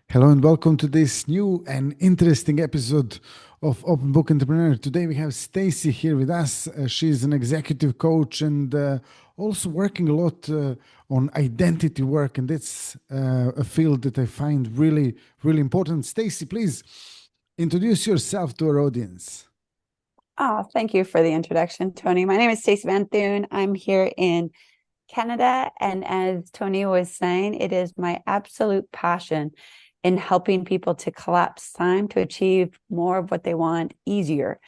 Hello and welcome to this new and interesting episode of Open Book Entrepreneur. Today we have Stacey here with us. She's an executive coach and also working a lot on identity work, and that's a field that I find really, really important. Stacey, please introduce yourself to our audience. Oh, thank you for the introduction, Tony. My name is Stacey Vanthuyen. I'm here in Canada. And as Tony was saying, it is my absolute passion in helping people to collapse time to achieve more of what they want easier.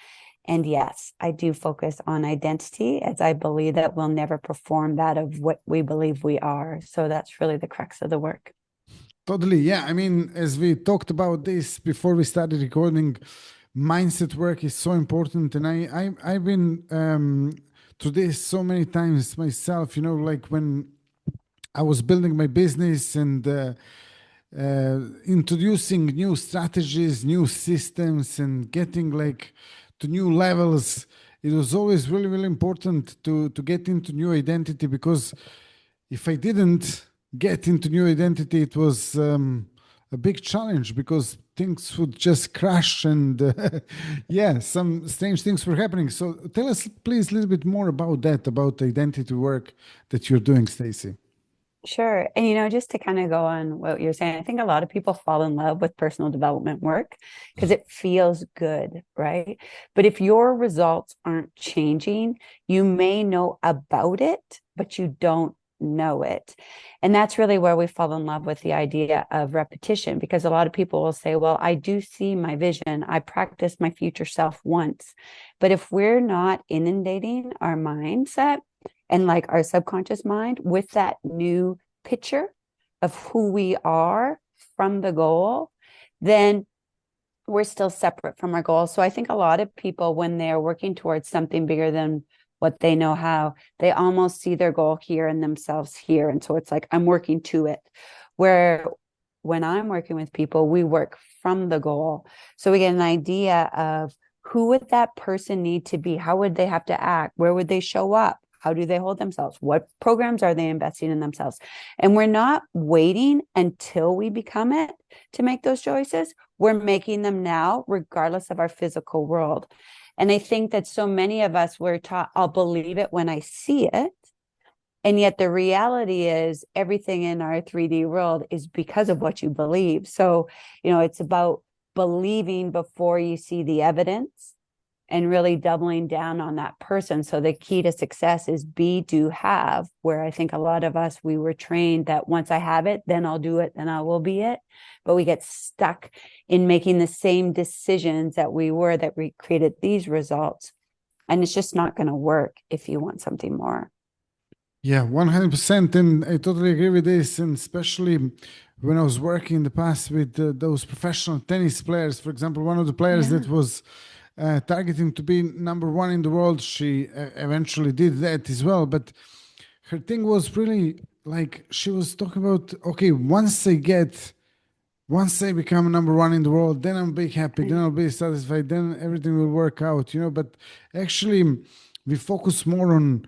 And yes, I do focus on identity as I believe that we'll never perform that of what we believe we are. So that's really the crux of the work. Totally, yeah. I mean, as we talked about this before we started recording, mindset work is so important, and I've been to this so many times myself. Like when I was building my business and introducing new strategies, new systems, and getting like to new levels. It was always really, really important to get into new identity, because if I didn't get into new identity, it was a big challenge, because things would just crash and yeah, some strange things were happening. So tell us, please, a little bit more about that, about identity work that you're doing, Stacey. Sure. And, just to kind of go on what you're saying, I think a lot of people fall in love with personal development work because it feels good, right? But if your results aren't changing, you may know about it, but you don't know it. And that's really where we fall in love with the idea of repetition, because a lot of people will say, well, I do see my vision. I practiced my future self once. But if we're not inundating our mindset, and like our subconscious mind with that new picture of who we are from the goal, then we're still separate from our goal. So I think a lot of people, when they're working towards something bigger than what they know how, they almost see their goal here and themselves here. And so it's like, I'm working to it. Where when I'm working with people, we work from the goal. So we get an idea of who would that person need to be? How would they have to act? Where would they show up? How do they hold themselves? What programs are they investing in themselves? And we're not waiting until we become it to make those choices. We're making them now, regardless of our physical world. And I think that so many of us were taught, I'll believe it when I see it. And yet the reality is everything in our 3D world is because of what you believe. So, it's about believing before you see the evidence and really doubling down on that person. So the key to success is be, do, have, where I think a lot of us, we were trained that once I have it, then I'll do it, then I will be it. But we get stuck in making the same decisions that we created these results. And it's just not going to work if you want something more. Yeah, 100%. And I totally agree with this. And especially when I was working in the past with those professional tennis players, for example, one of the players Yeah. that was targeting to be number one in the world, she eventually did that as well. But her thing was really like she was talking about, okay, once I become number one in the world, then I'll be happy, then I'll be satisfied, then everything will work out. But actually, we focus more on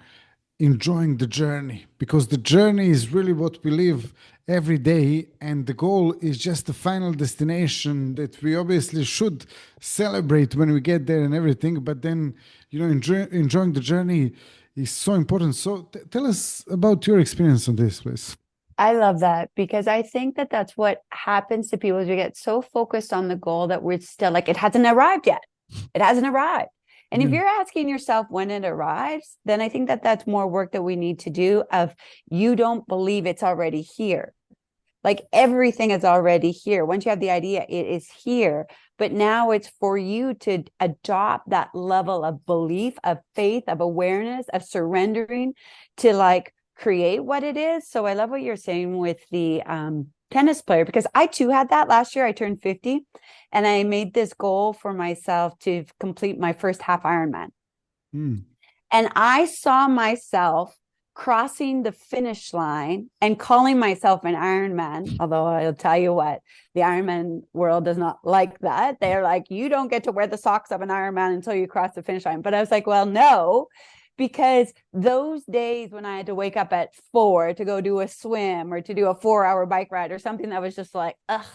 enjoying the journey, because the journey is really what we live every day, and the goal is just the final destination that we obviously should celebrate when we get there and everything. But then, enjoying the journey is so important. So tell us about your experience on this, please. I love that because I think that that's what happens to people is we get so focused on the goal that we're still like, it hasn't arrived yet. It hasn't arrived. And if Yeah. you're asking yourself when it arrives, then I think that that's more work that we need to do of you don't believe it's already here. Like everything is already here. Once you have the idea, it is here. But now it's for you to adopt that level of belief, of faith, of awareness, of surrendering to like create what it is. So I love what you're saying with the tennis player, because I too had that last year. I turned 50 and I made this goal for myself to complete my first half Ironman. Mm. And I saw myself crossing the finish line and calling myself an Ironman. Although I'll tell you what, the Ironman world does not like that. They're like, you don't get to wear the socks of an Ironman until you cross the finish line. But I was like, well, no, because those days when I had to wake up at 4 to go do a swim or to do a 4-hour bike ride or something that was just like, ugh,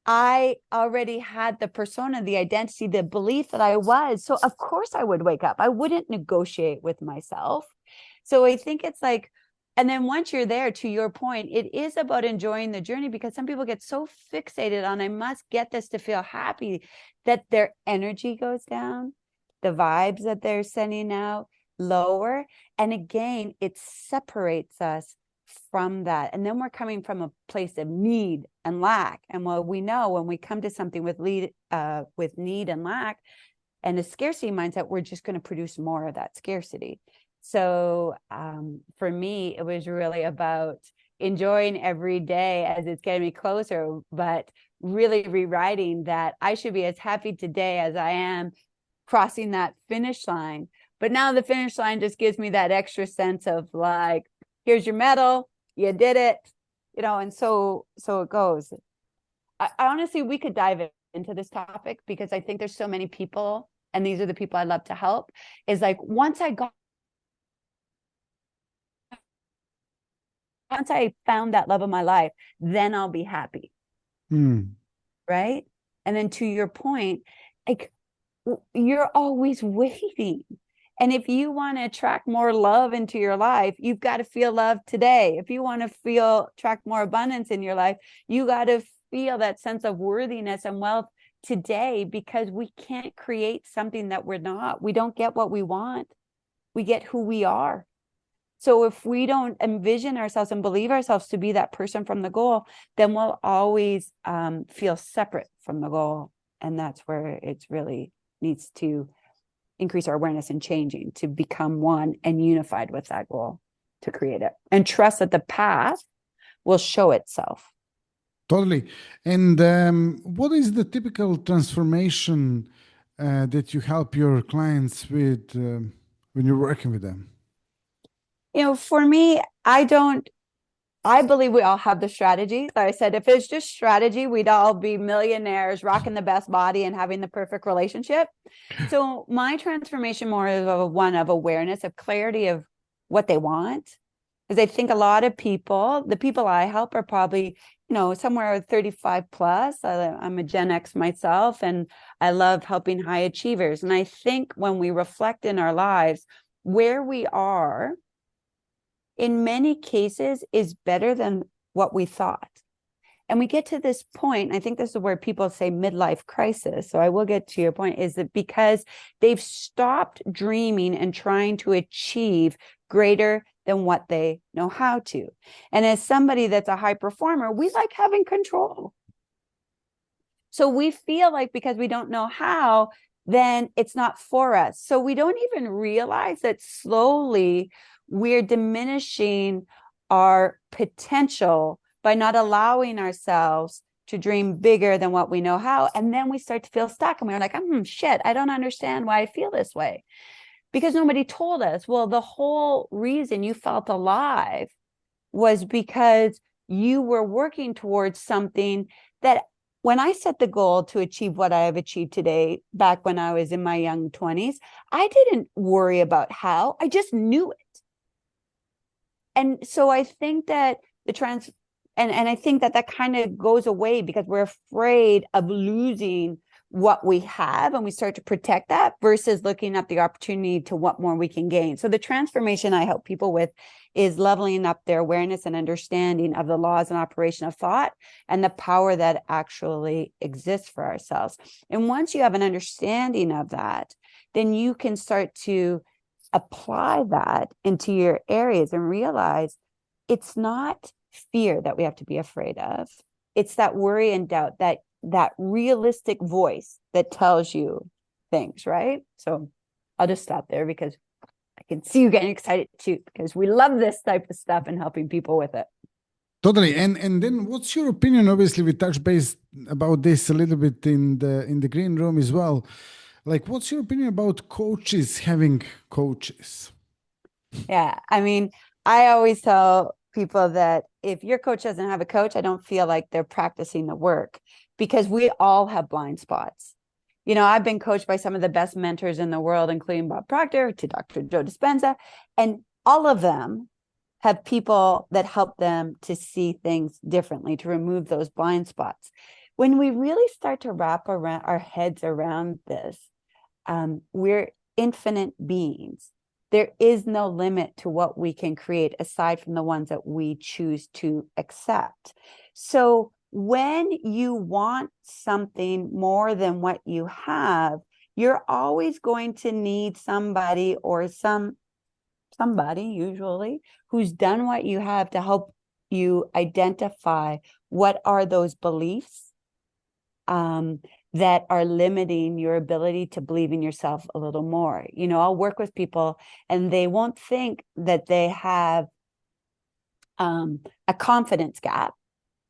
I already had the persona, the identity, the belief that I was. So of course I would wake up. I wouldn't negotiate with myself. So I think it's like, and then once you're there, to your point, it is about enjoying the journey, because some people get so fixated on, I must get this to feel happy, that their energy goes down, the vibes that they're sending out lower. And again, it separates us from that. And then we're coming from a place of need and lack. And what we know, when we come to something with need and lack and a scarcity mindset, we're just going to produce more of that scarcity. So for me, it was really about enjoying every day as it's getting me closer, but really rewriting that I should be as happy today as I am crossing that finish line. But now the finish line just gives me that extra sense of like, here's your medal, you did it, and so it goes. I honestly, we could dive into this topic, because I think there's so many people, and these are the people I love to help, is like, once I found that love of my life, then I'll be happy. Right. And then to your point, like, you're always waiting. And if you want to attract more love into your life, you've got to feel love today. If you want to attract more abundance in your life, you got to feel that sense of worthiness and wealth today, because we can't create something that we're not. We don't get what we want. We get who we are. So if we don't envision ourselves and believe ourselves to be that person from the goal, then we'll always feel separate from the goal. And that's where it's really needs to increase our awareness and changing to become one and unified with that goal to create it, and trust that the path will show itself. Totally. And what is the typical transformation that you help your clients with when you're working with them? For me, I believe we all have the strategy. Like I said, if it's just strategy, we'd all be millionaires, rocking the best body and having the perfect relationship. So my transformation more is one of awareness, of clarity of what they want. Because I think a lot of people, the people I help, are probably, somewhere 35 plus. I'm a Gen X myself, and I love helping high achievers. And I think when we reflect in our lives, where we are in many cases is better than what we thought. And we get to this point, I think this is where people say midlife crisis. So I will get to your point, is that because they've stopped dreaming and trying to achieve greater than what they know how to. And as somebody that's a high performer, we like having control. So we feel like because we don't know how, then it's not for us. So we don't even realize that slowly we're diminishing our potential by not allowing ourselves to dream bigger than what we know how. And then we start to feel stuck, and we're like, shit, I don't understand why I feel this way. Because nobody told us. Well, the whole reason you felt alive was because you were working towards something that, when I set the goal to achieve what I have achieved today, back when I was in my young 20s, I didn't worry about how, I just knew it. And so I think that and I think that kind of goes away because we're afraid of losing what we have, and we start to protect that versus looking at the opportunity to what more we can gain. So the transformation I help people with is leveling up their awareness and understanding of the laws and operation of thought and the power that actually exists for ourselves. And once you have an understanding of that, then you can start to apply that into your areas and realize it's not fear that we have to be afraid of. It's that worry and doubt, that realistic voice that tells you things, right? So I'll just stop there because I can see you getting excited too, because we love this type of stuff and helping people with it. Totally. And then what's your opinion? Obviously, we touched base about this a little bit in the green room as well. Like, what's your opinion about coaches having coaches? Yeah. I mean, I always tell people that if your coach doesn't have a coach, I don't feel like they're practicing the work, because we all have blind spots. I've been coached by some of the best mentors in the world, including Bob Proctor to Dr. Joe Dispenza, and all of them have people that help them to see things differently, to remove those blind spots. When we really start to wrap around our heads around this, we're infinite beings. There is no limit to what we can create aside from the ones that we choose to accept. So when you want something more than what you have, you're always going to need somebody or somebody usually who's done what you have to help you identify what are those beliefs that are limiting your ability to believe in yourself a little more. You know, I'll work with people and they won't think that they have a confidence gap.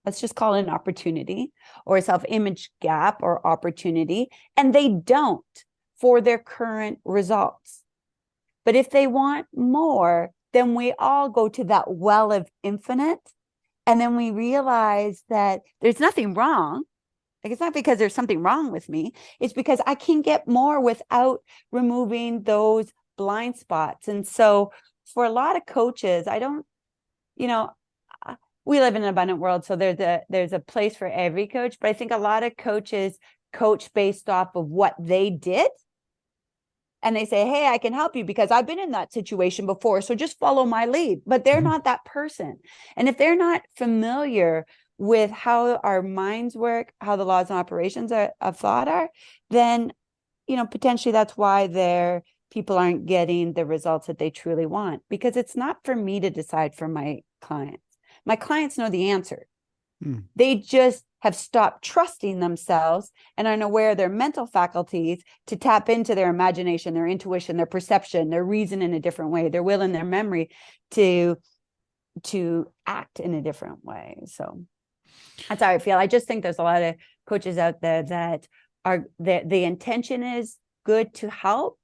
Let's just call it an opportunity, or a self-image gap or opportunity, and they don't for their current results. But if they want more, then we all go to that well of infinite. And then we realize that there's nothing wrong. Like, it's not because there's something wrong with me. It's because I can get more without removing those blind spots. And so for a lot of coaches, I don't, you know, we live in an abundant world. So there's a place for every coach. But I think a lot of coaches coach based off of what they did. And they say, hey, I can help you because I've been in that situation before. So just follow my lead. But they're not that person. And if they're not familiar with how our minds work, how the laws and operations of thought are, then, you know, potentially that's why their people aren't getting the results that they truly want. Because it's not for me to decide for my clients. My clients know the answer. They just have stopped trusting themselves and are unaware of their mental faculties to tap into their imagination, their intuition, their perception, their reason in a different way, their will and their memory to act in a different way. So that's how I feel. I just think there's a lot of coaches out there that are the intention is good to help,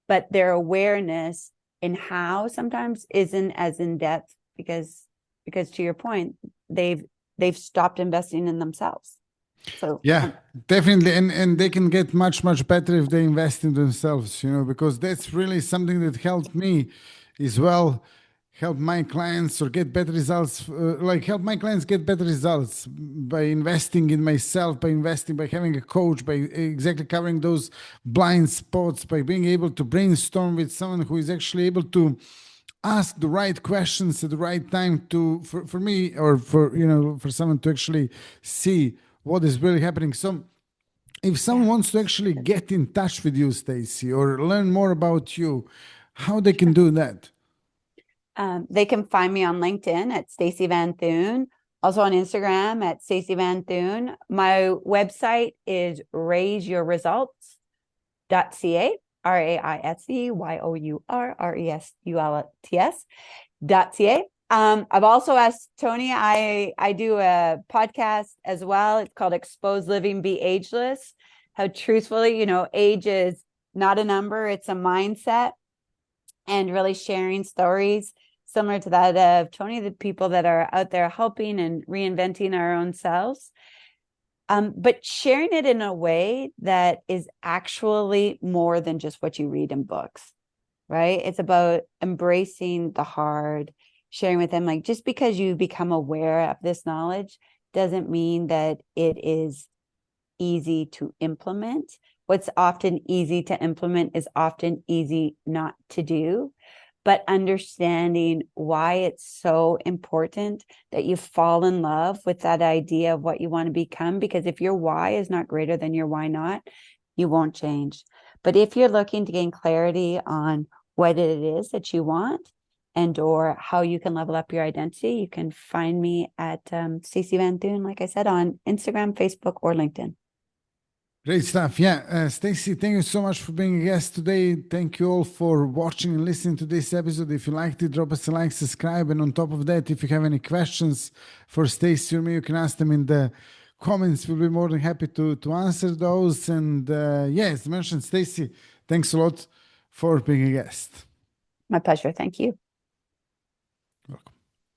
but their awareness in how sometimes isn't as in depth because to your point, they've stopped investing in themselves. So yeah, definitely. And they can get much, much better if they invest in themselves, you know, because that's really something that helped me as well, help my clients or get better results, like help my clients get better results by investing in myself, by having a coach, by exactly covering those blind spots, by being able to brainstorm with someone who is actually able to ask the right questions at the right time to for me or for for someone to actually see what is really happening. So if someone yeah. wants to actually get in touch with you, Stacey, or learn more about you, how they can do that? They can find me on LinkedIn at Stacey Vanthuyen, also on Instagram at Stacey Vanthuyen. My website is raiseyourresults.ca, RAISEYOURRESULTS.ca. I've also asked Tony, I do a podcast as well. It's called Exposed Living, Be Ageless. How truthfully, age is not a number, it's a mindset, and really sharing stories similar to that of Tony, the people that are out there helping and reinventing our own selves. But sharing it in a way that is actually more than just what you read in books, right? It's about embracing the hard, sharing with them. Like, just because you become aware of this knowledge doesn't mean that it is easy to implement. What's often easy to implement is often easy not to do. But understanding why it's so important that you fall in love with that idea of what you want to become, because if your why is not greater than your why not, you won't change. But if you're looking to gain clarity on what it is that you want and or how you can level up your identity, you can find me at Stacey Vanthuyen, like I said, on Instagram, Facebook, or LinkedIn. Great stuff. Yeah. Stacey, thank you so much for being a guest today. Thank you all for watching and listening to this episode. If you liked it, drop us a like, subscribe. And on top of that, if you have any questions for Stacey or me, you can ask them in the comments. We'll be more than happy to answer those. And as mentioned, Stacey, thanks a lot for being a guest. My pleasure. Thank you. Welcome.